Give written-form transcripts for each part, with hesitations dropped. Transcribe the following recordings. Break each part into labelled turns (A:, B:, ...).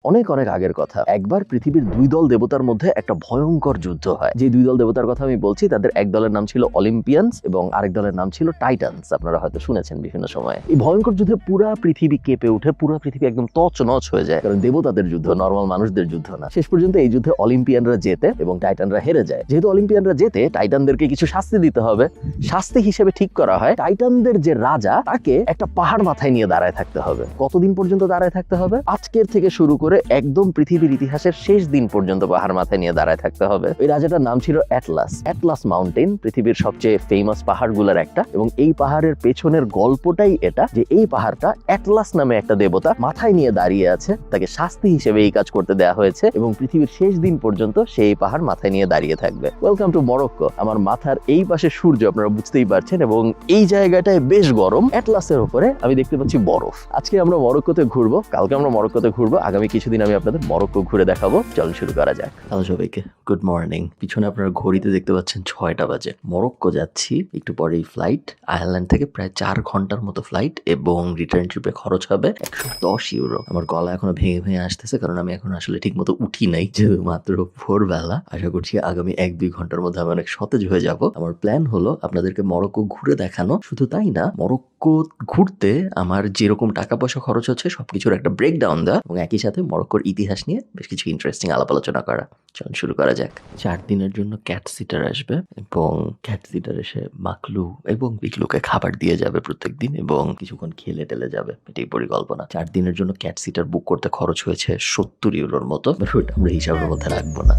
A: অনেক অনেক আগের কথা। একবার পৃথিবীর দুই দল দেবতার মধ্যে একটা ভয়ঙ্কর যুদ্ধ হয়। যে দুই দল দেবতার কথা আমি বলছি তাদের এক দলের নাম ছিল অলিম্পিয়ানস এবং আরেক দলের নাম ছিল টাইটানস। আপনারা হয়তো শুনেছেন বিভিন্ন সময়ে। এই ভয়ঙ্কর যুদ্ধে পুরা পৃথিবী কেঁপে উঠে, পুরা পৃথিবী একদম তছনছ হয়ে যায়, কারণ দেবতাদের যুদ্ধ, নর্মাল মানুষদের যুদ্ধ না। শেষ পর্যন্ত এই যুদ্ধে অলিম্পিয়ানরা জেতে এবং টাইটানরা হেরে যায়। যেহেতু অলিম্পিয়ানরা জেতে, টাইটানদেরকে কিছু শাস্তি দিতে হবে। শাস্তি হিসেবে ঠিক করা হয় টাইটানদের যে রাজা, তাকে একটা পাহাড় মাথায় নিয়ে দাঁড়ায় থাকতে হবে। কতদিন পর্যন্ত দাঁড়ায় থাকতে হবে? আজকের থেকে শুরু করে একদম পৃথিবীর ইতিহাসের শেষ দিন পর্যন্ত পাহাড় মাথায় নিয়ে দাঁড়ায় থাকতে হবে। ওই রাজাটার নাম ছিল অ্যাটলাস। অ্যাটলাস মাউন্টেন পৃথিবীর সবচেয়ে ফেমাস পাহাড়গুলোর একটা, এবং এই পাহাড়ের পেছনের গল্পটাই এটা যে এই পাহাড়টা অ্যাটলাস নামে একটা দেবতা মাথায় নিয়ে দাঁড়িয়ে আছে, তাকে শাস্তি হিসেবে এই কাজ করতে দেওয়া হয়েছে এবং পৃথিবীর শেষ দিন পর্যন্ত সেই পাহাড় মাথায় নিয়ে দাঁড়িয়ে থাকবে। Welcome too Morocco. আমার মাথার এই পাশে সূর্য, আপনারা বুঝতেই পারছেন, এবং এই জায়গাটায় বেশ গরম। অ্যাটলাসের উপরে আমি দেখতে পাচ্ছি বরফ। আজকে আমরা মরক্কোতে ঘুরবো, কালকে আমরা মরক্কোতে ঘুরবো, আগামী কিছুদিন আমি আপনাদের মরক্কো ঘুরে দেখাবো। চলুন শুরু করা যাক। হ্যালো সবাইকে, গুড মর্নিং। পিছনে আপনারা ঘড়িতে দেখতে পাচ্ছেন 6টা বাজে। মরক্কো যাচ্ছি, একটু পরেই ফ্লাইট। আয়ারল্যান্ড থেকে প্রায় 4 ঘন্টার মতো ফ্লাইট এবং রিটার্ন ট্রিপে খরচ হবে 110 ইউরো। আমার গলা এখনো ভেঙে ভেঙে আসতেছে, কারণ আমি এখন আসলে ঠিক মতো উঠি নাই, যেহেতু মাত্র ভোরবেলা। আশা করছি আগামী 1-2 ঘন্টার মধ্যে আমি অনেক সতেজ হয়ে যাব। আমার প্ল্যান হলো আপনাদেরকে মরক্কো ঘুরে দেখানো। শুধু তাই না, মরক্কো ঘুরতে আমার যেরকম টাকা পয়সা খরচ হচ্ছে সবকিছুর একটা ব্রেকডাউন দেওয়া এবং একই সাথে মরক্কোর ইতিহাস নিয়ে বেশ কিছু ইন্টারেস্টিং আলাপ আলোচনা করা। চলুন শুরু করা যাক। 4 দিনের জন্য ক্যাট সিটার আসবে এবং ক্যাট সিটার এসে মাকলু এবং পিকলুকে খাবার দিয়ে যাবে প্রত্যেকদিন এবং কিছুক্ষণ খেলে টেলে যাবে। এটাই পরিকল্পনা। 4 দিনের জন্য ক্যাট সিটার বুক করতে খরচ হয়েছে 70 ইউরোর মতো। ওটা আমরা হিসাবের মধ্যে রাখবো না।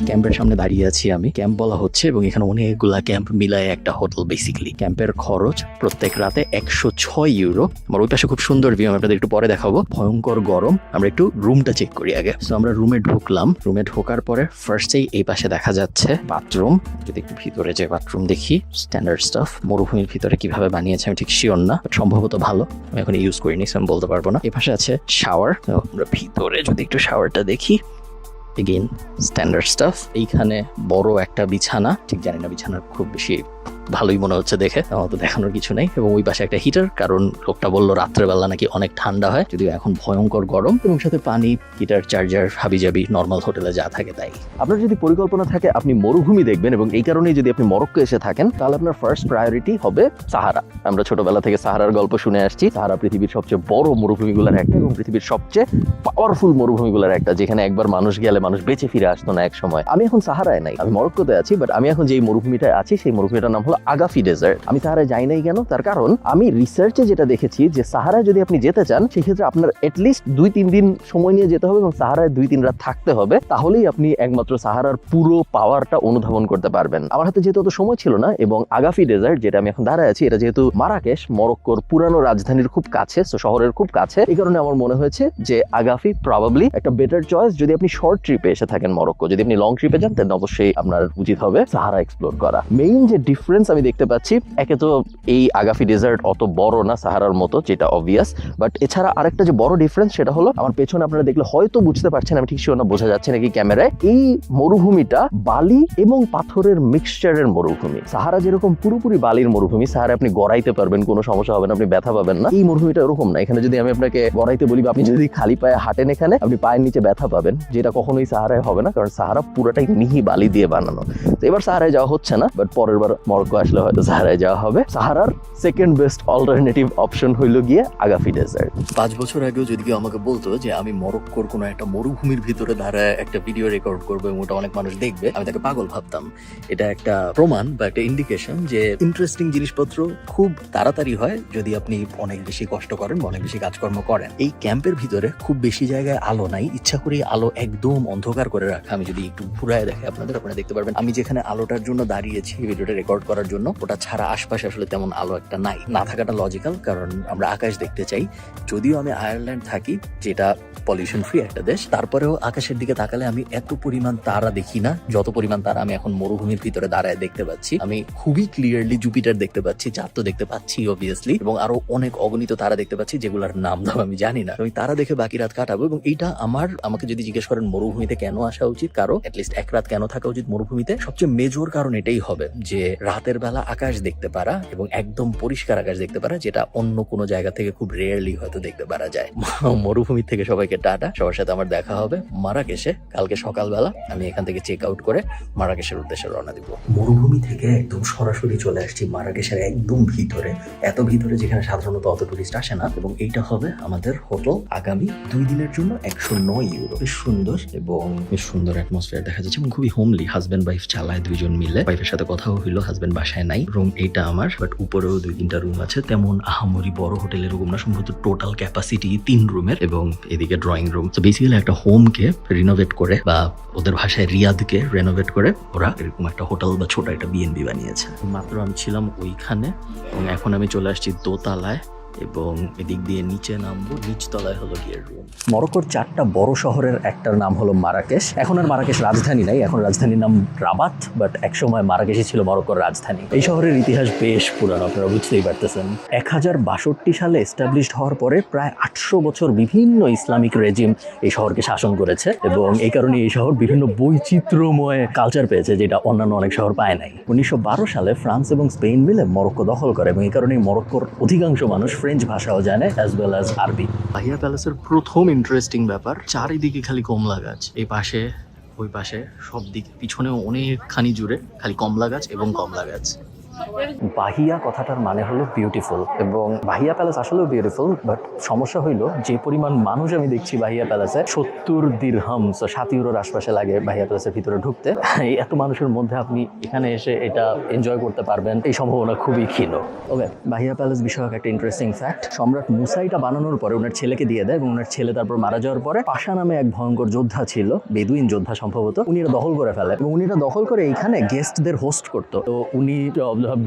A: ক্যাম্পের সামনে দাঁড়িয়ে আছি আমি। ক্যাম্প বলা হচ্ছে এবং এখানে অনেকগুলা ক্যাম্প মিলায় একটা হোটেল বেসিক্যালি। ক্যাম্পের খরচ প্রত্যেক রাতে 106 ইউরো। আমার ওই পাশে খুব সুন্দর ভিউ, আমি আপনাদের একটু পরে দেখাবো। ভয়ঙ্কর গরম। আমরা একটু রুমটা চেক করি আগে। সো আমরা রুমে ঢুকলাম। রুমে ঢোকার পরে ফার্স্টেই এই পাশে দেখা যাচ্ছে বাথরুম। যদি একটু ভিতরে যে বাথরুম দেখি, স্ট্যান্ডার্ড স্টাফ। মরুভূমির ভিতরে কিভাবে বানিয়েছে আমি ঠিক শিওর না, সম্ভবত ভালো। আমি এখন ইউজ করিনি, আমি বলতে পারবো না। এই পাশে আছে শাওয়ার। আমরা ভিতরে যদি একটু শাওয়ারটা দেখি, এগেইন স্ট্যান্ডার্ড স্টাফ। এইখানে বড় একটা বিছানা, ঠিক জানি না বিছানার খুব বেশি ভালোই মনে হচ্ছে দেখে, আমার তো দেখানোর কিছু নেই। এবং ওই পাশে একটা হিটার, কারণ লোকটা বললো রাত্রেবেলা নাকি অনেক ঠান্ডা হয়, যদিও এখন ভয়ঙ্কর গরম। এবং সাথে পানি, হিটার, চার্জার, হাবিজাবি নর্মাল হোটেলে যা থাকে তাই। আপনার যদি পরিকল্পনা থাকে আপনি মরুভূমি দেখবেন এবং এই কারণেই যদি আপনি মরক্কো এসে থাকেন, তাহলে আপনার ফার্স্ট প্রায়োরিটি হবে সাহারা। আমরা ছোটবেলা থেকে সাহারার গল্প শুনে আসছি। সাহারা পৃথিবীর সবচেয়ে বড় মরুভূমিগুলোর একটা এবং পৃথিবীর সবচেয়ে পাওয়ারফুল মরুভূমিগুলোর একটা, যেখানে একবার মানুষ গেলে মানুষ বেঁচে ফিরে আসতো না এক সময়। আমি এখন সাহারায় নাই, আমি মরক্কোতে আছি, বাট আমি এখন যেই মরুভূমিটায় আছি সেই মরুভূমিটার নাম হলো আগাফি ডেজার্ট। আমি সাহারায় যাই নাই কেন? তার কারণ আমি রিসার্চে যেটা দেখেছি যে সাহারায় যদি আপনি যেতে চান, সেক্ষেত্রে আপনার এটলিস্ট 2-3 দিন সময় নিয়ে যেতে হবে এবং সাহারায় 2-3 রাত থাকতে হবে। তাহলেই আপনি একমাত্র সাহারার পুরো পাওয়ারটা অনুধাবন করতে পারবেন। আমার হাতে যেহেতু অত সময় ছিল না, এবং আগাফি ডেজার্ট যেটা আমি এখন দাঁড়ায় আছি, এটা যেহেতু মারাকেশ, মরক্কোর পুরানো রাজধানীর খুব কাছে, শহরের খুব কাছে, এই কারণে আমার মনে হয়েছে যে আগাফি প্রবাবলি একটা বেটার চয়েস যদি আপনি শর্ট ট্রিপে এসে থাকেন মরক্কো। যদি আপনি লং ট্রিপে যান, তাহলে অবশ্যই আপনার উচিত হবে সাহারা এক্সপ্লোর করা। মেইন যে ডিফারেন্স আমি দেখতে পাচ্ছি, একে তো এই আগাফি ডেজার্ট অত বড় না সাহারার মতো, যেটা অবভিয়াস, বাট এছাড়া আরেকটা যে বড় ডিফারেন্স সেটা হলো আমার পেছনে আপনারা দেখলে হয়তো বুঝতে পারছেন, আমি ঠিক শিওর না, বোঝা যাচ্ছে নাকি ক্যামেরায়, এই মরুভূমিটা বালি এবং পাথরের মিক্সচারের মরুভূমি। সাহারা যেরকম পুরোপুরি বালির মরুভূমি, সাহারা আপনি গড়াইতে পারবেন, কোনো সমস্যা হবে না, আপনি ব্যথা পাবেন না। এই মরুভূমিটা এরকম না। এখানে যদি আমি আপনাকে গড়াইতে বলি বা আপনি যদি খালি পায়ে হাঁটেন, এখানে আপনি পায়ের নিচে ব্যথা পাবেন, যেটা কখনোই সাহারায় হবে না, কারণ সাহারা পুরোটাই মিহি বালি দিয়ে বানানো। তো এবার সাহারায় যাওয়া হচ্ছে না, বাট পরের বার মরক্কো আসলে হয়তো সাহারায় যাওয়া হবে। সাহারার সেকেন্ড বেস্ট অল্টারনেটিভ অপশন হইলো গিয়ে আগাফি ডেজার্ট। 5 বছর আগেও যদি কেউ আমাকে বলতো যে আমি মরক্কোর কোনো একটা মরুভূমির ভিতরে দাঁড়ায় একটা ভিডিও রেকর্ড করবো এবং ওটা অনেক মানুষ দেখবে, আমি তাকে পাগল ভাবতাম। এটা একটা প্রমাণ বা একটা ইন্ডিকেশন যে ইন্টারেস্টিং জিনিসপত্র খুব তাড়াতাড়ি হয় যদি আপনি অনেক বেশি কষ্ট করেন, অনেক বেশি কাজকর্ম করেন। এই ক্যাম্পের ভিতরে খুব বেশি জায়গায় আলো নাই, ইচ্ছা করে আলো একদম অন্ধকার করে রাখা। আমি যদি একটু ঘুরায় দেখে আপনারা দেখতে পারবেন আমি যেখানে আলোটার জন্য দাঁড়িয়েছি ভিডিওটা রেকর্ড করার দেখার জন্য। ওটা ছাড়া আশপাশে আসলে তেমন আলো একটা নাই, না থাকাটা লজিক্যাল, কারণ আমরা আকাশ দেখতে চাই। যদিও আমি আয়ারল্যান্ড থাকি, যেটা পলিউশন ফ্রি একটা দেশ, তারপরেও আকাশের দিকে তাকালে আমি এত পরিমাণ তারা দেখি না যত পরিমাণ তারা আমি এখন মরুভূমির ভিতরে দাঁড়ায় দেখতে পাচ্ছি। আমি খুবই ক্লিয়ারলি জুপিটার দেখতে পাচ্ছি, চাঁদ তো দেখতে পাচ্ছি অবভিয়াসলি, এবং আরো অনেক অগণিত তারা দেখতে পাচ্ছি যেগুলোর নাম দাম আমি জানি না। আমি তারা দেখে বাকি রাত কাটাবো। এবং এইটা আমাকে যদি জিজ্ঞেস করেন মরুভূমিতে কেন আসা উচিত, কারো অ্যাটলিস্ট এক রাত কেন থাকা উচিত মরুভূমিতে, সবচেয়ে মেজর কারণ এটাই হবে যে রাতের বেলা আকাশ দেখতে পারা এবং একদম পরিষ্কার আকাশ দেখতে পারা, যেটা অন্য কোনো জায়গা থেকে খুব রেয়ারলি হয়তো দেখতে পারা যায়। মরুভূমি থেকে সবাইকে টাটা, সবার সাথে আমার দেখা হবে মারাকেশে কালকে সকালবেলা। আমি এখান থেকে চেক আউট করে মারাকেশের উদ্দেশ্যে রওনা দিব। মরুভূমি থেকে একদম সরাসরি চলে আসছি মারাকেশের একদম ভিতরে, এত ভিতরে যেখানে সাধারণত অত টুরিস্ট আসে না। এবং এইটা হবে আমাদের হোটেল আগামী 2 দিনের জন্য 109 ইউরো। বেশ সুন্দর এবং বেশ সুন্দর অ্যাটমসফিয়ার দেখা যাচ্ছে এবং খুবই হোমলি। হাজব্যান্ড ওয়াইফ চালায় 2 জন মিলে। ওয়াইফের সাথে কথাও হইলো, হাজব্যান্ড বাসায় নাই। রুম এইটা আমার, বাট উপরেও 2-3টা রুম আছে। তেমন আহামরি বড় হোটেলের রুম না, সম্ভবত টোটাল ক্যাপাসিটি 3 রুমের, এবং এদিকে ড্রয়িং রুম। তো বেসিক্যালি একটা হোমকে রিনোভেট করে, বা ওদের ভাষায় রিয়াদকে রেনোভেট করে ওরা এরকম একটা হোটেল বা ছোট একটা বিএনবি বানিয়েছে। মাত্র আমি ছিলাম ওইখানে এবং এখন আমি চলে আসছি দোতলায় এবং এদিক দিয়ে নিচে নামবো। নিচতলায় হলো গিয়ে রুম। মরক্কোর 4টা বড় শহরের একটার নাম হলো মারাকেশ। এখন আর মারাকেশ রাজধানী নাই, এখন রাজধানীর নাম রাবাত, বাট একসময় মারাকেশই ছিল মরক্কোর রাজধানী। এই শহরের ইতিহাস বেশ পুরানো, আপনারা বুঝতেই পারতেছেন। 1062 সালে এস্টাবলিশড হওয়ার পরে প্রায় 800 বছর বিভিন্ন ইসলামিক রেজিম এই শহরকে শাসন করেছে, এবং এই কারণে এই শহর বিভিন্ন বৈচিত্র্যময় কালচার পেয়েছে, যেটা অন্যান্য অনেক শহর পায় নাই। 1912 সালে ফ্রান্স এবং স্পেন মিলে মরক্কো দখল করে, এবং এই কারণে মরক্কোর অধিকাংশ মানুষ ফ্রেঞ্চ ভাষাও জানে অ্যাজ ওয়েল অ্যাজ আরবি। বাহিয়া প্যালেসের প্রথম ইন্টারেস্টিং ব্যাপার, চারিদিকে খালি কমলা গাছ। এই পাশে, ওই পাশে, সব দিকে, পিছনেও অনেকখানি জুড়ে খালি কমলা গাছ এবং কমলা গাছ। বাহিয়া কথাটার মানে হলো বিউটিফুল, এবং বাহিয়া প্যালেস আসলেও বিউটিফুল, বাট সমস্যা হইলো যে পরিমাণ মানুষ আমি দেখছি বাহিয়া প্যালেসে, 70 দিরহাম, 7 ইউরোর আশপাশে লাগে বাহিয়া প্যালেসের ভিতরে ঢুকতে। এই এত মানুষের মধ্যে আপনি এখানে এসে এটা এনজয় করতে পারবেন এই সম্ভাবনা খুবই ক্ষীণ। ওকে, বাহিয়া প্যালেস বিষয়ক একটা ইন্টারেস্টিং ফ্যাক্ট, সম্রাট মুসাইটা বানানোর পরে ওনার ছেলেকে দিয়ে দেয়, এবং ওনার ছেলে তারপর মারা যাওয়ার পরে পাশা নামে এক ভয়ঙ্কর যোদ্ধা ছিল, বেদুইন যোদ্ধা সম্ভবত, উনি এটা দখল করে ফেলে, এবং উনি এটা দখল করে এইখানে গেস্টদের হোস্ট করতো। তো উনি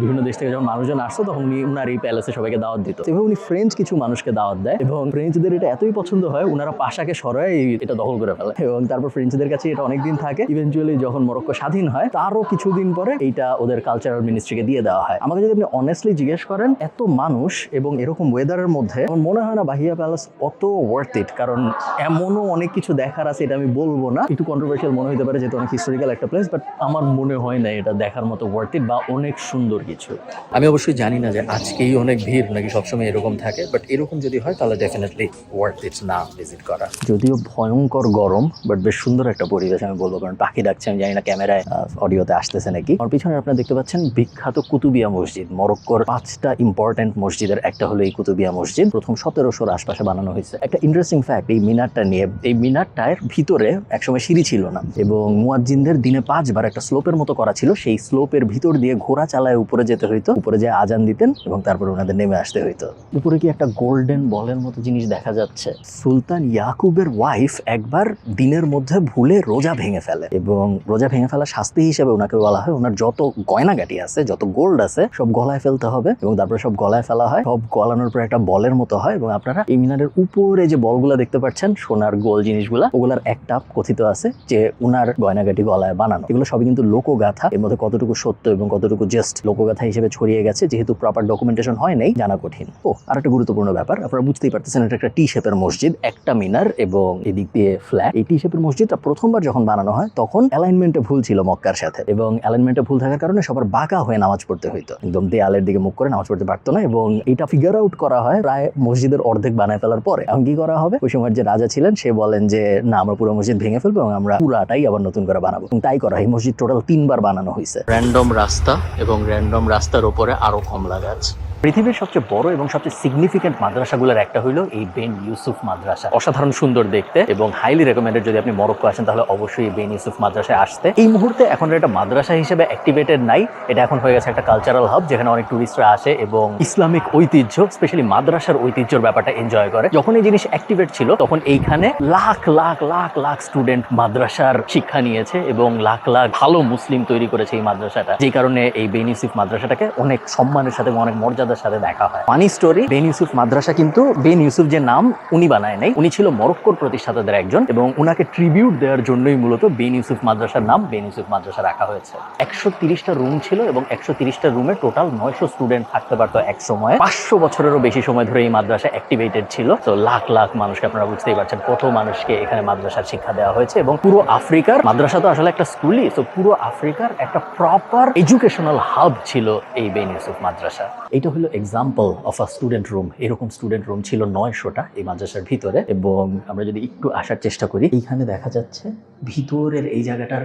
A: বিভিন্ন দেশ থেকে যখন মানুষজন আসতো তখন উনি উনার এই প্যালেসে সবাইকে দাওয়াত দিত। এভাবে উনি ফ্রেঞ্চ কিছু মানুষকে দাওয়াত দেয়, এবং ফ্রেঞ্চদের এটা এতই পছন্দ হয় উনারা পাশাকে সরায় এটা দখল করে ফেলে, এবং তারপর ফ্রেঞ্চদের কাছে এটা অনেকদিন থাকে। ইভেনচুয়ালি যখন মরক্কো স্বাধীন হয় তারও কিছুদিন পরে এইটা ওদের কালচারাল মিনিস্ট্রিকে দিয়ে দেওয়া হয়। আমাকে যদি আপনি অনেস্টলি জিজ্ঞেস করেন, এত মানুষ এবং এরকম ওয়েদারের মধ্যে আমার মনে হয় না বাহিয়া প্যালেস অত ওয়ার্থ ইট, কারণ এমনও অনেক কিছু দেখার আছে, এটা আমি বলবো না, একটু কন্ট্রোভার্সিয়াল মনে হতে পারে যেহেতু অনেক হিস্টোরিক্যাল একটা প্লেস, বাট আমার মনে হয় না এটা দেখার মতো ওয়ার্থ ইট বা অনেক সুন্দর কিছু। আমি অবশ্যই জানি না যে আজকেই অনেক ভিড় নাকি সবসময় এরকম থাকে, বাট এরকম যদি হয় তাহলে ডেফিনেটলি ওয়ার্থ ইট না ভিজিট করা। যদিও ভয়ঙ্কর গরম, বাট বেশ সুন্দর একটা পরিবেশ আমি বলবো, কারণ পাখি ডাকছে, আমি জানি না ক্যামেরায় অডিওতে আসতেছে নাকি। আমার পিছনে আপনারা দেখতে পাচ্ছেন বিখ্যাত কুতুবিয়া মসজিদ। মরক্কোর 5টা ইম্পর্টেন্ট মসজিদের একটা হলো এই কুতুবিয়া মসজিদ, প্রথম 1700-র আশপাশে বানানো হয়েছে। একটা ইন্টারেস্টিং ফ্যাক্ট এই মিনারটা নিয়ে, এই মিনারটার ভিতরে একসময় সিঁড়ি ছিল না, এবং মুয়াজ্জিনদের দিনে 5 বার একটা স্লোপের মতো করা ছিল, সেই স্লোপের ভিতর দিয়ে ঘোড়া চালায় উপরে যেতে হইতো, উপরে যে আজান দিতেন এবং তারপর ওনাদের নেমে আসতে হইতো। উপরে কি একটা গোল্ডেন বলের মতো জিনিস দেখা যাচ্ছে। সুলতান ইয়াকুবের ওয়াইফ একবার দিনের মধ্যে ভুলে রোজা ভেঙে ফেলে, এবং রোজা ভেঙে ফেলা শাস্তি হিসেবে ওনাকে বলা হয় ওনার যত গয়নাগাটি আছে, যত গোল্ড আছে সব গলায় ফেলতে হবে, এবং তারপরে সব গলায় ফেলা হয়। সব গলানোর পর একটা বলের মতো হয়, এবং আপনারা এই মিনারের উপরে যে বলগুলা দেখতে পাচ্ছেন, সোনার গোল জিনিসগুলা, ওগুলার একটা কথিত আছে যে ওনার গয়নাগাটি গলায় বানানো। এগুলো সবই কিন্তু লোকগাথা, এর মধ্যে কতটুকু সত্য এবং কতটুকু জাস্ট লোকগাথা হিসেবে ছড়িয়ে গেছে, যেহেতু প্রপার ডকুমেন্টেশন হয় নাই, জানা কঠিন। আর একটা গুরুত্বপূর্ণ ব্যাপার, আপনারা বুঝতেই পারতেছেন, এটা একটা টি শেপের মসজিদ, একটা মিনার এবং এদিক দিয়ে ফ্ল্যাট। এই টি শেপের মসজিদটা প্রথমবার যখন বানানো হয় তখন অ্যালাইনমেন্টে ভুল ছিল মক্কার সাথে, এবং অ্যালাইনমেন্টে ভুল থাকার কারণে সবার বাঁকা হয়ে নামাজ পড়তে হইতো, একদম দেয়ালের দিকে মুখ করে নামাজ পড়তে পারতো না, এবং এটা ফিগার আউট করা হয় প্রায় মসজিদের অর্ধেক বানায় ফেলার পরে। এখন কি করা হবে, ওই সময়ের যে রাজা ছিলেন সে বলেন যে না, আমরা পুরো মসজিদ ভেঙে ফেলবো এবং আমরা পুরাটাই আবার নতুন করে বানাবো, এবং তাই করা হয়। এই মসজিদ টোটাল 3 বার বানানো হয়েছে। র্যান্ডম রাস্তা, এবং র্যান্ডম রাস্তার উপরে আরো কমলা গাছ। পৃথিবীর সবচেয়ে বড় এবং সবচেয়ে সিগনিফিকেন্ট মাদ্রাসাগুলোর একটা হলো এই বেন ইউসুফ মাদ্রাসা। অসাধারণ সুন্দর দেখতে এবং হাইলি রেকমেন্ডেড। যদি আপনি মরক্কো আসেন তাহলে অবশ্যই বেন ইউসুফ মাদ্রাসায় আসতে। এই মুহূর্তে এখন এটা মাদ্রাসা হিসেবে অ্যাক্টিভেটেড নাই, এটা এখন হয়ে গেছে একটা কালচারাল হাব যেখানে অনেক টুরিস্টরা আসে এবং ইসলামিক ঐতিহ্য স্পেশালি মাদ্রাসার ঐতিহ্যের ব্যাপারটা এনজয় করে। যখন এই জিনিস অ্যাক্টিভেট ছিল তখন এইখানে লাখ লাখ লাখ লাখ স্টুডেন্ট মাদ্রাসার শিক্ষা নিয়েছে এবং লাখ লাখ ভালো মুসলিম তৈরি করেছে এই মাদ্রাসাটা, যে কারণে এই বেন ইউসুফ মাদ্রাসাটাকে অনেক সম্মানের সাথে অনেক মর্যাদার সাথে দেখা হয়। ফানি স্টোরি, বেন ইউসুফ মাদ্রাসা কিন্তু বেন ইউসুফ যে নাম উনি বানায় নাই, উনি ছিল মরক্কোর প্রতিষ্ঠাতাদের একজন এবং উনাকে ট্রিবিউট দেওয়ার জন্যই মূলত বেন ইউসুফ মাদ্রাসার নাম বেন ইউসুফ মাদ্রাসা রাখা হয়েছে। 130টা রুম ছিল এবং 130টা রুমে টোটাল 900 স্টুডেন্ট থাকতে পারতো এক সময়। 500 বছরেরও বেশি সময় ধরে এই মাদ্রাসা অ্যাক্টিভেটেড ছিল। তো লাখ লাখ মানুষকে, আপনারা বুঝতেই পারছেন কত মানুষকে এখানে মাদ্রাসার শিক্ষা দেওয়া হয়েছে এবং পুরো আফ্রিকার, মাদ্রাসা তো আসলে একটা স্কুলই, তো পুরো আফ্রিকার একটা প্রপার এডুকেশনাল হাব ছিল এই বেন ইউসুফ মাদ্রাসা। এটা হলো example of a student room. এরকম স্টুডেন্ট রুম ছিল 900টা এই মাদ্রাসার ভিতরে। এবং আমরা যদি একটু আসার চেষ্টা করি, এইখানে দেখা যাচ্ছে ভিতরের এই জায়গাটার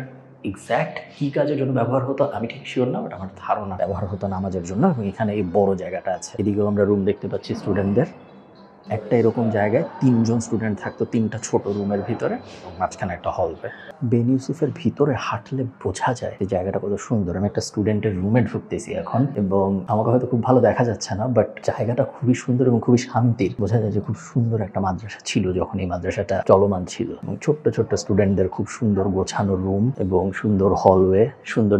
A: এক্স্যাক্ট কি কাজের জন্য ব্যবহার হতো আমি ঠিক শিওর না, বাট আমার ধারণা ব্যবহার হতো নামাজের জন্য। এবং এখানে এই বড় জায়গাটা আছে, এদিকেও আমরা রুম দেখতে পাচ্ছি স্টুডেন্টদের। একটা এরকম জায়গায় 3 জন স্টুডেন্ট থাকতো 3টা ছোট রুমের ভিতরে, মাঝখানে একটা হলওয়ে। বেন ইউসুফের ভিতরে হাঁটলে বোঝা যায় এই জায়গাটা কত সুন্দর। আমি একটা স্টুডেন্টের রুমে ঢুকতেছি এখন এবং আমাকে হয়তো খুব ভালো দেখা যাচ্ছে না, বাট জায়গাটা খুবই সুন্দর এবং খুবই শান্তির। বোঝা যায় যে খুব সুন্দর একটা মাদ্রাসা ছিল যখন এই মাদ্রাসাটা চলমান ছিল। এবং ছোট্ট ছোট্ট স্টুডেন্টদের খুব সুন্দর গোছানো রুম এবং সুন্দর হলওয়ে, সুন্দর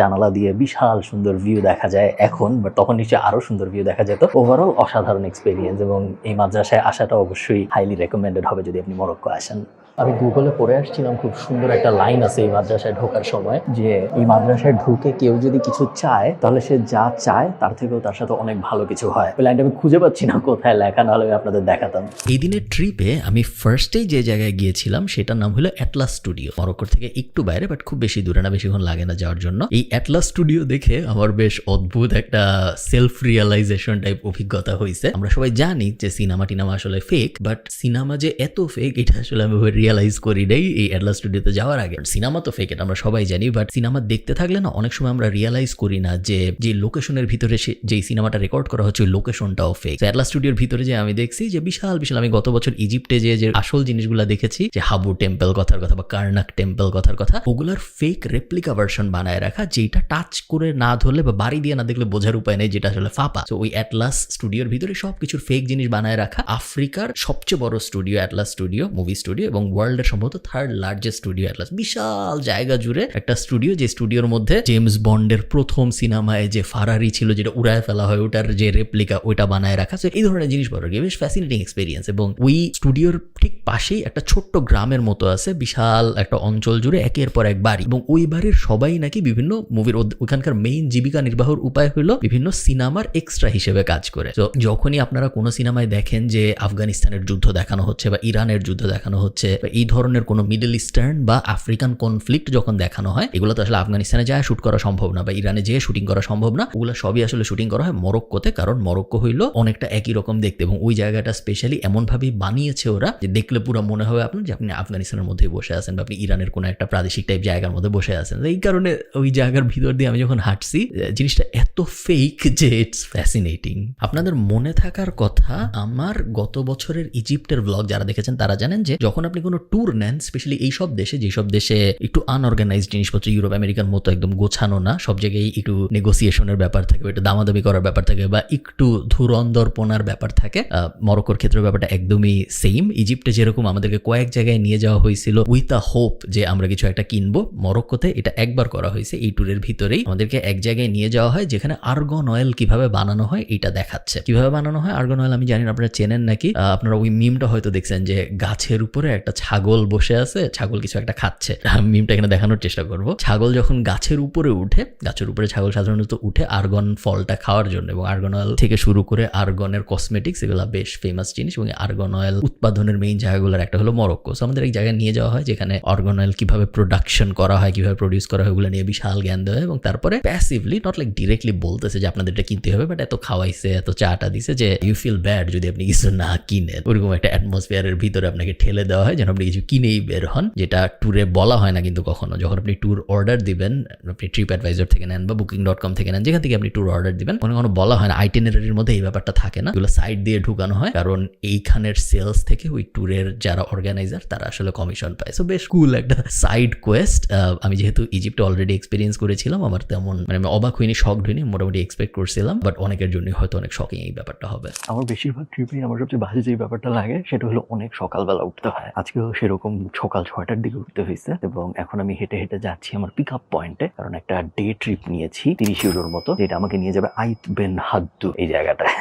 A: জানালা দিয়ে বিশাল সুন্দর ভিউ দেখা যায় এখন, বাট তখন নিশ্চয়ই আরো সুন্দর ভিউ দেখা যেত। ওভারঅল অসাধারণ এক্সপিরিয়েন্স এবং এই মাদ্রাসায় আসাটা অবশ্যই হাইলি রেকমেন্ডেড হবে যদি আপনি মরক্কো আসেন। আমি গুগলে পড়ে আসছিলাম, খুব সুন্দর একটা লাইন আছে এই মাদ্রাসায় ঢোকার সময়, যে এই মাদ্রাসায় ঢুকে কেউ যদি কিছু চায় তাহলে সে যা চায় তার থেকেও তার সাথে অনেক ভালো কিছু হয়। ওই লাইনটা আমি খুঁজে পাচ্ছি না কোথায় লেখা, নাহলে আপনাদের দেখাতাম।
B: এই দিনের ট্রিপে আমি ফার্স্টেই যে জায়গায় গিয়েছিলাম সেটার নাম হলো অ্যাটলাস স্টুডিও। মরক্কোর থেকে একটু বাইরে, বাট খুব বেশি দূরে না, বেশিক্ষণ লাগে না যাওয়ার জন্য। এই অ্যাটলাস স্টুডিও দেখে আমার বেশ অদ্ভুত একটা সেলফ রিয়েলাইজেশন টাইপ অভিজ্ঞতা হয়েছে। আমরা সবাই জানি যে সিনেমা টিনেমা আসলে ফেক, বাট সিনেমা যে এত ফেক এটা আসলে আমি রিয়েলাইজ করি নাই এই অ্যাটলাস স্টুডিওতে যাওয়ার আগে। সিনেমা তো ফেক, এটা আমরা সবাই জানি, বাট সিনেমা দেখতে থাকলে না অনেক সময় আমরা রিয়েলাইজ করি না যে লোকেশনের ভিতরে যে সিনেমাটা রেকর্ড করা হচ্ছে ওই লোকেশনটাও ফেক। অ্যাটলাস স্টুডিওর ভিতরে যে আমি দেখছি যে বিশাল বিশাল, আমি গত বছর ইজিপ্টে যে আসল জিনিসগুলো দেখেছি, যে হাবু টেম্পল কথার কথা বা কার্নাক টেম্পল কথার কথা, ওগুলার ফেক রেপ্লিকা ভার্সন বানায় রাখা, যেটা টাচ করে না ধরলে বা বাড়ি দিয়ে না দেখলে বোঝার উপায় নেই যেটা আসলে ফাঁপা। তো ওই অ্যাটলাস স্টুডিওর ভিতরে সবকিছুর ফেক জিনিস বানায় রাখা। আফ্রিকার সবচেয়ে বড় studio Atlas studio, movie studio, এবং ওয়ার্ল্ডের সম্ভবত 3rd লার্জেস্ট স্টুডিও অ্যাটলাস। বিশাল জায়গা জুড়ে একটা স্টুডিও, যে স্টুডিওর মধ্যে জেমস বন্ডের প্রথম সিনেমায় যে ফারারি ছিল যেটা উড়ায় ফেলা হয়, ওটার যে রেপ্লিকা ওইটা বানায় রাখা। এই ধরনের জিনিস বড় বেশ ফ্যাসিনেটিং এক্সপিরিয়েন্স। এবং ওই স্টুডিওর ঠিক পাশেই একটা ছোট্ট গ্রামের মতো আছে, বিশাল একটা অঞ্চল জুড়ে একের পর এক বাড়ি, এবং ওই বাড়ির সবাই নাকি বিভিন্ন মুভির, ওখানকার মেইন জীবিকা নির্বাহের উপায় হলো বিভিন্ন সিনেমার এক্সট্রা হিসেবে কাজ করে। তো যখনই আপনারা কোনো সিনেমায় দেখেন যে আফগানিস্তানের যুদ্ধ দেখানো হচ্ছে বা ইরানের যুদ্ধ দেখানো হচ্ছে বা এই ধরনের কোনো মিডল ইস্টার্ন বা আফ্রিকান কনফ্লিক্ট যখন দেখানো হয়, এগুলো তো আসলে আফগানিস্তানে যায় শুট করা সম্ভব না বা ইরানে যেয়ে শুটিং করা সম্ভব না, ওগুলো সবই আসলে শুটিং করা হয় মরক্কোতে। কারণ মরক্কো হইলো অনেকটা একই রকম দেখতে, এবং ওই জায়গাটা স্পেশালি এমনভাবেই বানিয়েছে ওরা যে দেখলে পুরো মনে হবে আপনার যে আপনি আফগানিস্তানের মধ্যে বসে আছেন বা আপনি ইরানের কোনো একটা প্রাদেশিক টাইপ জায়গার মধ্যে বসে আছেন। এই কারণে ওই জায়গার ভিতর দিয়ে আমি যখন হাঁটছি, জিনিসটা এত ফেক যে ইটস ফ্যাসিনেটিং। আপনাদের মনে থাকার কথা, আমার গত বছরের ইজিপ্টের ব্লগ যারা দেখেছেন তারা জানেন যে যখন আপনি কোনো ট্যুর নেন, স্পেশালি এইসব দেশে, যেসব দেশে একটু আনঅর্গানাইজড জিনিসপত্র, ইউরোপ আমেরিকার মতো একদম গোছানো না, সব জায়গায় একটু নেগোসিয়েশনের ব্যাপার থাকে, একটু দামাদামি করার ব্যাপার থাকে বা একটু ধুরন্দরপনার ব্যাপার থাকে। মরক্কোর ক্ষেত্রে ব্যাপারটা একদমই সেম। ইজিপ্টে যেরকম আমাদেরকে কয়েক জায়গায় নিয়ে যাওয়া হয়েছিল উইথ আ হোপ যে আমরা কিছু একটা কিনবো, মরক্কোতে এটা একবার করা হয়েছে। এই ট্যুরের ভিতরেই আমাদেরকে এক জায়গায় নিয়ে যাওয়া হয় যেখানে আর্গন অয়েল কিভাবে বানানো হয় এটা দেখাচ্ছে। কিভাবে বানানো হয় আর্গন অয়েল আমি জানি না, আপনারা চেনেন নাকি। আপনারা ওই মিমটা হয়তো দেখছেন যে গাছের উপরে একটা ছাগল বসে আছে, ছাগল কিছু একটা খাচ্ছে। মিমটা এখানে দেখানোর চেষ্টা করব। ছাগল যখন গাছের উপরে উঠে, গাছের উপরে ছাগল সাধারণত উঠে আর্গন ফলটা খাওয়ার জন্য, এবং আর্গন অয়েল থেকে শুরু করে আর্গনের কসমেটিক্স, এগুলো বেশ ফেমাস জিনিস, এবং আর্গন অয়েল উৎপাদনের মেইন মেইন জায়গাগুলোর একটা হলো মরক্কো। সো আমাদের এক জায়গায় নিয়ে যাওয়া হয় যেখানে অর্গানাইল কিভাবে প্রোডাকশন করা হয়, কিভাবে প্রডিউস করা হয়, ওগুলো নিয়ে বিশাল জ্ঞান দেওয়া হয় এবং তারপরে প্যাসিভলি নট লাইক ডিরেক্টলি বলতেছে যে আপনাদের এটা কিনতে হবে, বাট এত খাওয়াইছে, এত চাটা দিছে যে ইউ ফিল ব্যাড যদি আপনি কিছু না কিনেন। ওরকম একটা অ্যাটমসফিয়ারের ভিতরে আপনাকে ঠেলে দেওয়া হয় যেন আপনি কিছু কিনেই বের হন, যেটা ট্যুরে বলা হয় না কিন্তু কখনো। যখন আপনি ট্যুর অর্ডার দিবেন, আপনি ট্রিপ অ্যাডভাইজার থেকে নেন বা Booking.com থেকে নেন, যেখান থেকে আপনি ট্যুর অর্ডার দিবেন, কোনো বলা হয় না, আইটিনারির মধ্যে এই ব্যাপারটা থাকে না। এগুলো সাইড দিয়ে ঢুকানো হয় কারণ এইখানের সেলস থেকে ওই ট্যুরের যারা অর্গানাইজার তারা আসলে কমিশন পায়। সো বেশ কুল একটা সাইড কোয়েস্ট। আমি যেহেতু ইজিপ্টে অলরেডি এক্সপিরিয়েন্স করেছিলাম, আমার তেমন আমি অবাক হইনি, শকড হইনি, মোটামুটি এক্সপেক্ট করছিলাম, বাট অনেকের জন্য হয়তো অনেক শকিং এই ব্যাপারটা হবে।
A: আমার বেশিরভাগ ট্রিপে আমার সবচেয়ে বাজে যে ব্যাপারটা লাগে সেটা হলো অনেক সকালবেলা উঠতে হয়। আজকেও সেরকম সকাল 6টার দিকে উঠতে হয়েছে এবং এখন আমি হেঁটে হেঁটে যাচ্ছি আমার পিক আপ পয়েন্টে, কারণ একটা ডে ট্রিপ নিয়েছি 30 ইউরোর মতো, যেটা আমাকে নিয়ে যাবে আইত বেন হাদ্দু এই জায়গাটায়।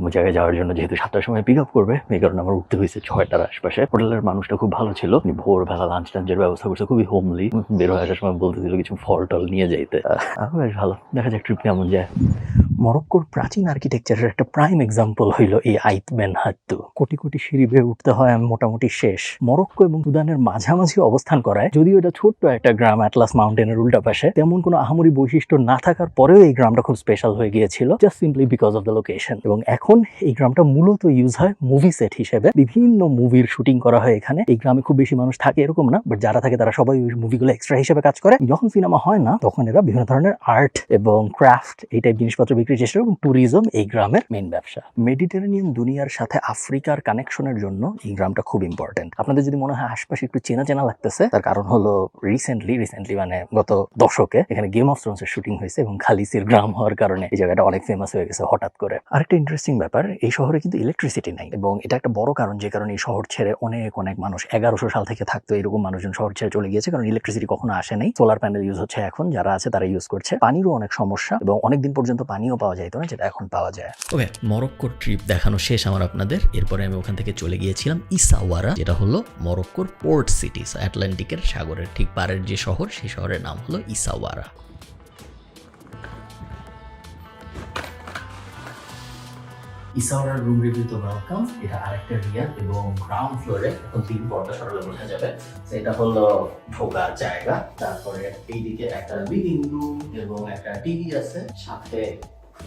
A: ওই জায়গায় যাওয়ার জন্য যেহেতু 7টার সময় পিক আপ করবে, এই কারণে আমার উঠতে হয়েছে 6টার আশপাশে। হোটেলের মানুষটা খুব ভালো ছিল, ভোরবেলা লাঞ্চ টাঞ্চের ব্যবস্থা করছে, খুবই হোমলি। বের হয়ে আসার সময় বলতেছিল কিছু ফল টল নিয়ে যাইতে। বেশ ভালো, দেখা যাক ট্রিপ কেমন যায়। মরক্কোর প্রাচীন আর্কিটেকচারের একটা প্রাইম এক্সাম্পল হইল এই আইত বেন হাদ্দু। কোটি কোটি সিঁড়ি বেয়ে উঠতে হয়, আমি মোটামুটি শেষ। মরক্কো এবং সুদানের মাঝামাঝি অবস্থান করায়, যদিও এটা ছোট্ট একটা গ্রাম অ্যাটলাস মাউন্টেনের উল্টা পাশে, তেমন কোনো আহামরি বৈশিষ্ট্য না থাকার পরেও এই গ্রামটা খুব স্পেশাল হয়ে গিয়েছিল, just simply because of the location. এবং এখন এই গ্রামটা মূলত ইউজ হয় মুভি সেট হিসেবে। বিভিন্ন মুভির শুটিং করা হয় এখানে। এই গ্রামে খুব বেশি মানুষ থাকে এরকম না, বাট যারা থাকে তারা সবাই ওই মুভিগুলো এক্সট্রা হিসেবে কাজ করে। যখন সিনেমা হয় না তখন এরা বিভিন্ন ধরনের আর্ট এবং ক্রাফট এই টাইপ জিনিসপত্র বিক্রির চেষ্টা করে, এবং ট্যুরিজম এই গ্রামের মেইন ব্যবসা। মেডিটেরেনিয়ান দুনিয়ার সাথে আফ্রিকার কানেকশনের জন্য এই গ্রামটা খুব ইম্পর্টেন্ট। আপনাদের যদি মনে হয় আশপাশে একটু চেনা চেনা লাগতেছে, তার কারণ হলো রিসেন্টলি মানে গত দশকে এখানে গেম অফ থ্রোনস এর শুটিং হয়েছে এবং খালিসির গ্রাম হওয়ার কারণে এই জায়গাটা অনেক ফেমাস হয়ে গেছে হঠাৎ করে। আরেকটা ইন্টারেস্টিং ব্যাপার, এই শহরে কিন্তু ইলেকট্রিসিটি নাই এবং এটা একটা বড় কারণ যে কারণে এই শহর ছেড়ে অনেক মানুষ 1100 সাল থেকে থাকতো এরকম মানুষজন শহর ছেড়ে চলে গিয়েছে, কারণ ইলেকট্রিসিটি কখনো আসে নাই। সোলার প্যানেল ইউজ হচ্ছে এখন, যারা আছে তারা ইউজ করছে। পানিরও অনেক সমস্যা এবং অনেকদিন পর্যন্ত পানিও পাওয়া যাইতো না, যেটা এখন পাওয়া যায়।
B: ওকে, মরক্কোর ট্রিপ দেখানো শেষ আমার আপনাদের। এরপরে আমি ওখান থেকে চলে গিয়েছিলাম ইসাওয়ারা, যেটা হলো মরক্কোর পোর্ট সিটি। আটলান্টিকের সাগরের ঠিক পারের যে শহর, সেই শহরের নাম হলো ইসাওয়ারা। ইসাওয়ারার রুম রিভিউতে ওয়েলকাম। এটা আরেকটা রিয়াদ এবং গ্রাউন্ড ফ্লোরে এখন 3 পর্দা সরলে বোঝা যাবে। এটা হলো ঢোকার জায়গা। তারপরে এইদিকে একটা লিভিং রুম এবং একটা টিভি আছে, সাথে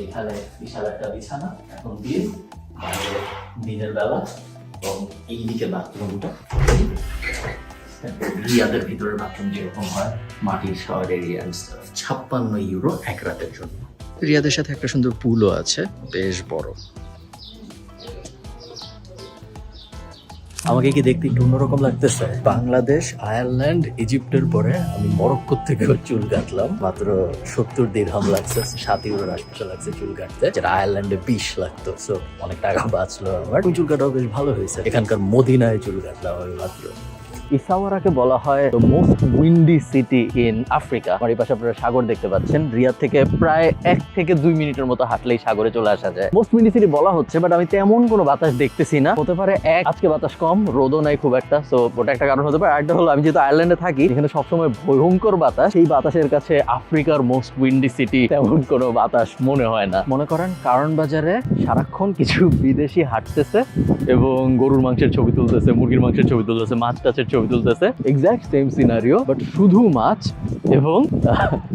B: এখানে বিশাল একটা বিছানা। এখন বাইরে দিনের বেলা, এবং এইদিকে বাথরুমটা রিয়াদের ভিতরে বাথরুম যেরকম হয়, মাটির shower area and stuff. 56 euro এক রাতের জন্য।
A: রিয়াদের সাথে একটা সুন্দর পুলও আছে, বেশ বড়। আমাকে কি দেখতে একটু অন্যরকম লাগতেছে? বাংলাদেশ, আয়ারল্যান্ড, ইজিপ্টের পরে আমি মরক্কো থেকেও চুল কাটলাম। মাত্র 70 দিরহাম লাগছে, 7 ইউরোর আশপাশে লাগছে চুল কাটতে, যেটা আয়ারল্যান্ডে 20 লাগতো। সো অনেক টাকা বাঁচলো আমার। চুল কাটাও বেশ ভালো হয়েছে। এখানকার মদিনায় চুল কাটলাম আমি মাত্র। ইসাওয়ারাকে বলা হয় most Windy city in Africa. আমার এই পাশে আপনারা সাগর দেখতে পাচ্ছেন। রিয়াদ থেকে প্রায় 1 থেকে 2 মিনিটের মতো হাঁটলেই সাগরে চলে আসা যায়। মোস্ট উইন্ডি সিটি বলা হচ্ছে, বাট আমি তেমন কোনো বাতাস দেখতেছি না। হতে পারে আজকে বাতাস কম, রোদও নাই খুব একটা, সো ওটা একটা কারণ হতে পারে। আরেকটা হলো আমি যেহেতু আয়ারল্যান্ডে থাকি, এখানে সবসময় ভয়ঙ্কর বাতাস। সেই বাতাসের কাছে আফ্রিকার মোস্ট উইন্ডি সিটি তেমন কোনো বাতাস মনে হয় না। মনে করেন কারণ বাজারে সারাক্ষণ কিছু বিদেশি হাঁটতেছে এবং গরুর মাংসের ছবি তুলতেছে, মুরগির মাংসের ছবি তুলতেছে, মাছ টাছের ছবি তুলতেছে, এক্স্যাক্ট সেম সিনারিও, বাট শুধু মাছ এবং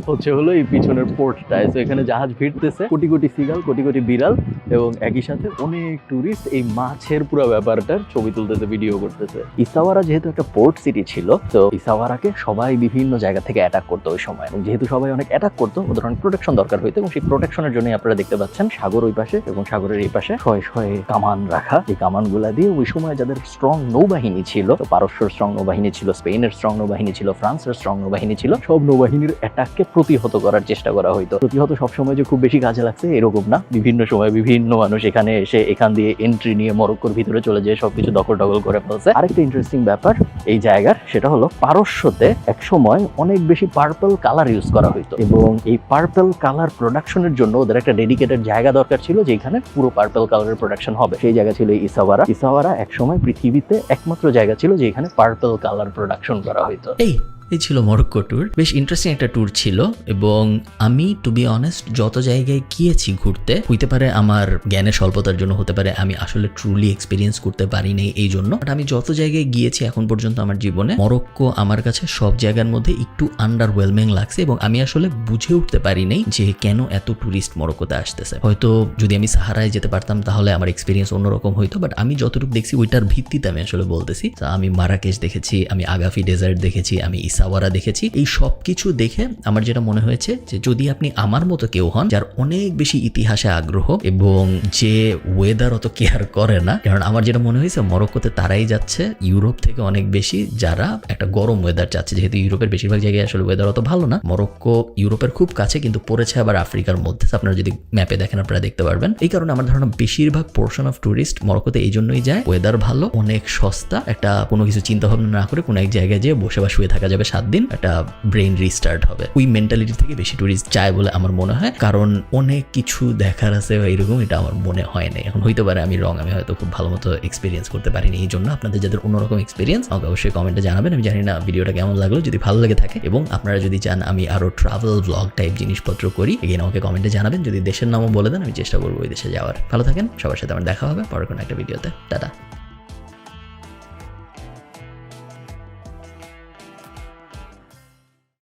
A: হচ্ছে হলো এই পিছনের পোর্টটায়। তো এখানে জাহাজ ভিড়তেছে, কোটি কোটি সিগাল, কোটি কোটি বিড়াল এবং একই সাথে অনেক টুরিস্ট এই মাছের পুরো ব্যাপারটার ছবি তুলতেছে, ভিডিও করতেছে। ইসাওয়ারা যেহেতু একটা পোর্ট সিটি ছিল, তো ইসাওয়ারাকে সবাই বিভিন্ন জায়গা থেকে অ্যাটাক করতো ওই সময়। এবং যেহেতু সবাই অনেক অ্যাটাক করতো, ওদের অনেক প্রোটেকশন দরকার হইতো, এবং সেই প্রোটেকশনের জন্যই আপনারা দেখতে পাচ্ছেন সাগর ওই পাশে এবং সাগরের এই পাশে শয়ে শয়ে কামান রাখা। এই কামানগুলা দিয়ে ওই সময় যাদের স্ট্রং নৌবাহিনী ছিল, তো পারস্যের স্ট্রং নৌবাহিনী ছিল, স্পেনের স্ট্রং নৌবাহিনী ছিল, ফ্রান্সের স্ট্রং নৌবাহিনী ছিল, সব নৌবাহিনীর অ্যাটাককে প্রতিহত করার চেষ্টা করা হইতো। প্রতিহত সবসময় যে খুব বেশি কাজে লাগছে এরকম না, বিভিন্ন সময় বিভিন্ন মানুষ এখানে এসে এখান দিয়ে এন্ট্রি নিয়ে মরক্কোর ভিতরে চলে যেয়ে সবকিছু দখল করে ফেলছে। আরেকটা ইন্টারেস্টিং ব্যাপার এই জায়গার, সেটা হলো পারস্যতে এক সময় অনেক বেশি পার্পল কালার ইউজ করা হইতো, এবং এই পার্পল কালার প্রোডাকশনের জন্য ওদের একটা ডেডিকেটেড জায়গা দরকার ছিল যেখানে পুরো পার্পল কালারের প্রোডাকশন হবে। সেই জায়গা ছিল ইসাওয়ারা। ইসাওয়ারা এক সময় পৃথিবীতে একমাত্র জায়গা ছিল যেখানে পার্পল কালার প্রোডাকশন করা হইতো।
B: এই এই ছিল মরক্কো ট্যুর। বেশ ইন্টারেস্টিং একটা ট্যুর ছিল এবং আমি টু বি অনেস্ট যত জায়গায় গিয়েছি ঘুরতে, হইতে পারে আমার জ্ঞানের স্বল্পতার জন্য, হতে পারে আমি আসলে ট্রুলি এক্সপিরিয়েন্স করতে পারি নাই এই জন্য, বাট আমি যত জায়গায় গিয়েছি এখন পর্যন্ত আমার জীবনে, মরক্কো আমার কাছে সব জায়গার মধ্যে একটু আন্ডারওয়েলমিং লাগছে এবং আমি আসলে বুঝে উঠতে পারি নাই যে কেন এত ট্যুরিস্ট মরক্কোতে আসতেছে। হয়তো যদি আমি সাহারায় যেতে পারতাম তাহলে আমার এক্সপিরিয়েন্স অন্যরকম হইতো, বাট আমি যতটুকু দেখছি ওইটার ভিত্তিতে আমি আসলে বলতেছি। আমি মারাকেশ দেখেছি, আমি আগাফি ডেজার্ট দেখেছি, আমি ইসাওয়ারা দেখেছি। এই সব কিছু দেখে আমার যেটা মনে হয়েছে যে যদি আপনি আমার মতো কেউ হন যার অনেক বেশি ইতিহাসে আগ্রহ এবং যে ওয়েদার অত কেয়ার করে না, কারণ আমার যেটা মনে হয়েছে মরক্কোতে তারাই যাচ্ছে ইউরোপ থেকে অনেক বেশি যারা একটা গরম ওয়েদার চাচ্ছে, যেহেতু ইউরোপের বেশিরভাগ জায়গায় আসলে ওয়েদার অত ভালো না। মরক্কো ইউরোপের খুব কাছে কিন্তু পড়েছে আবার আফ্রিকার মধ্যে, আপনারা যদি ম্যাপে দেখেন আপনারা দেখতে পারবেন। এই কারণে আমার ধারণা বেশিরভাগ পোর্শন অফ টুরিস্ট মরক্কোতে এই জন্যই যায়, ওয়েদার ভালো, অনেক সস্তা, একটা কোনো কিছু চিন্তা ভাবনা না করে কোনো এক জায়গায় যেয়ে বসে বা শুয়ে থাকা যাবে 7 দিন, একটা ব্রেন রিস্টার্ট হবে। ওই মেন্টালিটি থেকে বেশি টুরিস্ট যায় বলে আমার মনে হয়, কারণ অনেক কিছু দেখার আছে বা এরকম, এটা আমার মনে হয় না। এখন হইতে পারে আমি রং, আমি হয়তো খুব ভালো মতো এক্সপিরিয়েন্স করতে পারিনি। এই জন্য আপনাদের যাদের অন্যরকম এক্সপিরিয়েন্স আমাকে অবশ্যই কমেন্টে জানাবেন। আমি জানি না ভিডিওটা কেমন লাগলো, যদি ভালো লেগে থাকে এবং আপনারা যদি চান আমি আরো ট্রাভেল ব্লগ টাইপ জিনিসপত্র করি, এগেইন আমাকে কমেন্টে জানাবেন। যদি দেশের নামও বলে দেন আমি চেষ্টা করবো ওই দেশে যাওয়ার। ভালো থাকেন, সবার সাথে আমার দেখা হবে পরের কোনো একটা ভিডিওতে। টাটা।